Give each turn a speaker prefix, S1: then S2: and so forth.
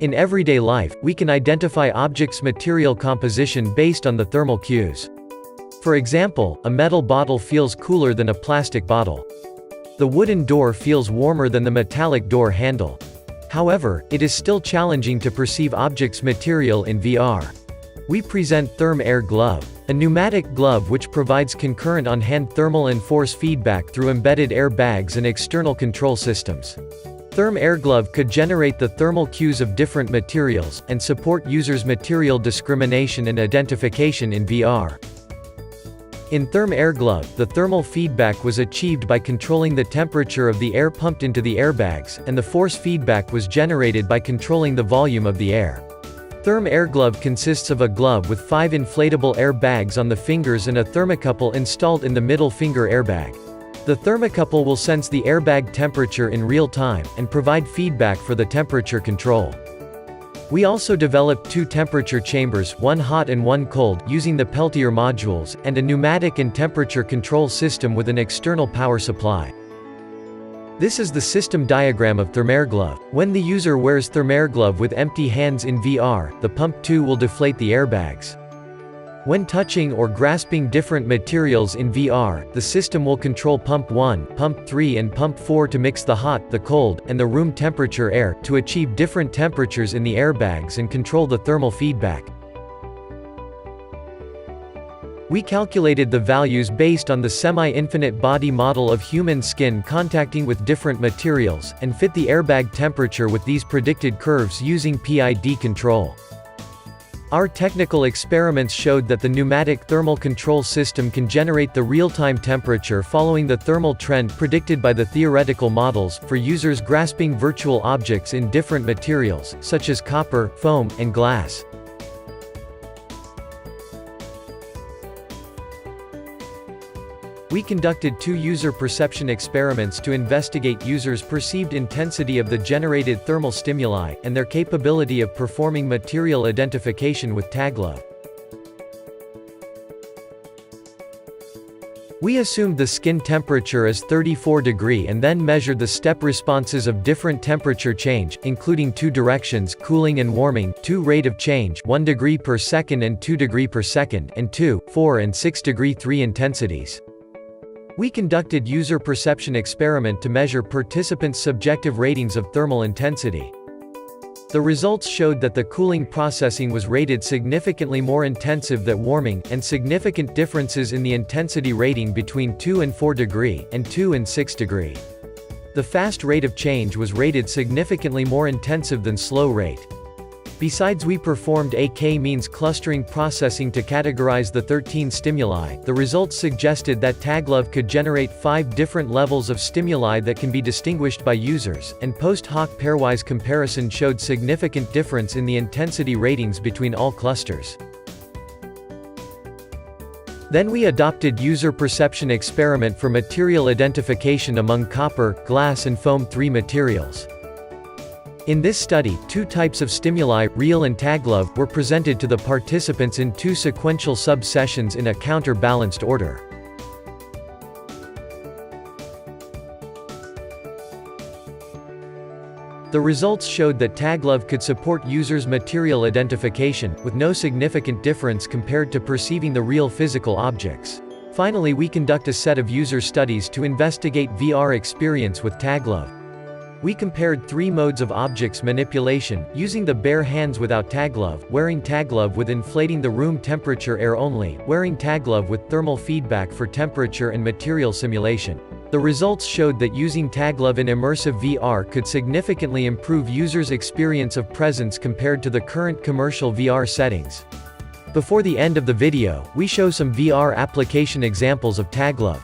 S1: In everyday life, we can identify objects' material composition based on the thermal cues. For example, a metal bottle feels cooler than a plastic bottle. The wooden door feels warmer than the metallic door handle. However, it is still challenging to perceive objects' material in VR. We present ThermAirGlove, a pneumatic glove which provides concurrent on-hand thermal and force feedback through embedded air bags and external control systems. ThermAirGlove could generate the thermal cues of different materials, and support users' material discrimination and identification in VR. In ThermAirGlove, the thermal feedback was achieved by controlling the temperature of the air pumped into the airbags, and the force feedback was generated by controlling the volume of the air. ThermAirGlove consists of a glove with 5 inflatable air bags on the fingers and a thermocouple installed in the middle finger airbag. The thermocouple will sense the airbag temperature in real time, and provide feedback for the temperature control. We also developed 2 temperature chambers, one hot and one cold, using the Peltier modules, and a pneumatic and temperature control system with an external power supply. This is the system diagram of ThermAirGlove. When the user wears ThermAirGlove with empty hands in VR, the Pump 2 will deflate the airbags. When touching or grasping different materials in VR, the system will control Pump 1, Pump 3 and Pump 4 to mix the hot, the cold, and the room temperature air, to achieve different temperatures in the airbags and control the thermal feedback. We calculated the values based on the semi-infinite body model of human skin contacting with different materials, and fit the airbag temperature with these predicted curves using PID control. Our technical experiments showed that the pneumatic thermal control system can generate the real-time temperature following the thermal trend predicted by the theoretical models, for users grasping virtual objects in different materials, such as copper, foam, and glass. We conducted 2 user perception experiments to investigate users' perceived intensity of the generated thermal stimuli, and their capability of performing material identification with ThermAirGlove. We assumed the skin temperature as 34 degrees and then measured the step responses of different temperature change, including 2 directions, cooling and warming, 2 rate of change, 1 degree per second and 2 degree per second, and 2, 4 and 6 degree 3 intensities. We conducted user perception experiment to measure participants' subjective ratings of thermal intensity. The results showed that the cooling processing was rated significantly more intensive than warming, and significant differences in the intensity rating between 2 and 4 degree, and 2 and 6 degree. The fast rate of change was rated significantly more intensive than slow rate. Besides, we performed a k-means clustering processing to categorize the 13 stimuli. The results suggested that ThermAirGlove could generate 5 different levels of stimuli that can be distinguished by users, and post-hoc pairwise comparison showed significant difference in the intensity ratings between all clusters. Then we adopted user perception experiment for material identification among copper, glass and foam 3 materials. In this study, 2 types of stimuli, real and ThermAirGlove, were presented to the participants in 2 sequential sub-sessions in a counterbalanced order. The results showed that ThermAirGlove could support users' material identification, with no significant difference compared to perceiving the real physical objects. Finally, we conduct a set of user studies to investigate VR experience with ThermAirGlove. We compared 3 modes of objects manipulation, using the bare hands without ThermAirGlove, wearing ThermAirGlove with inflating the room temperature air only, wearing ThermAirGlove with thermal feedback for temperature and material simulation. The results showed that using ThermAirGlove in immersive VR could significantly improve users' experience of presence compared to the current commercial VR settings. Before the end of the video, we show some VR application examples of ThermAirGlove.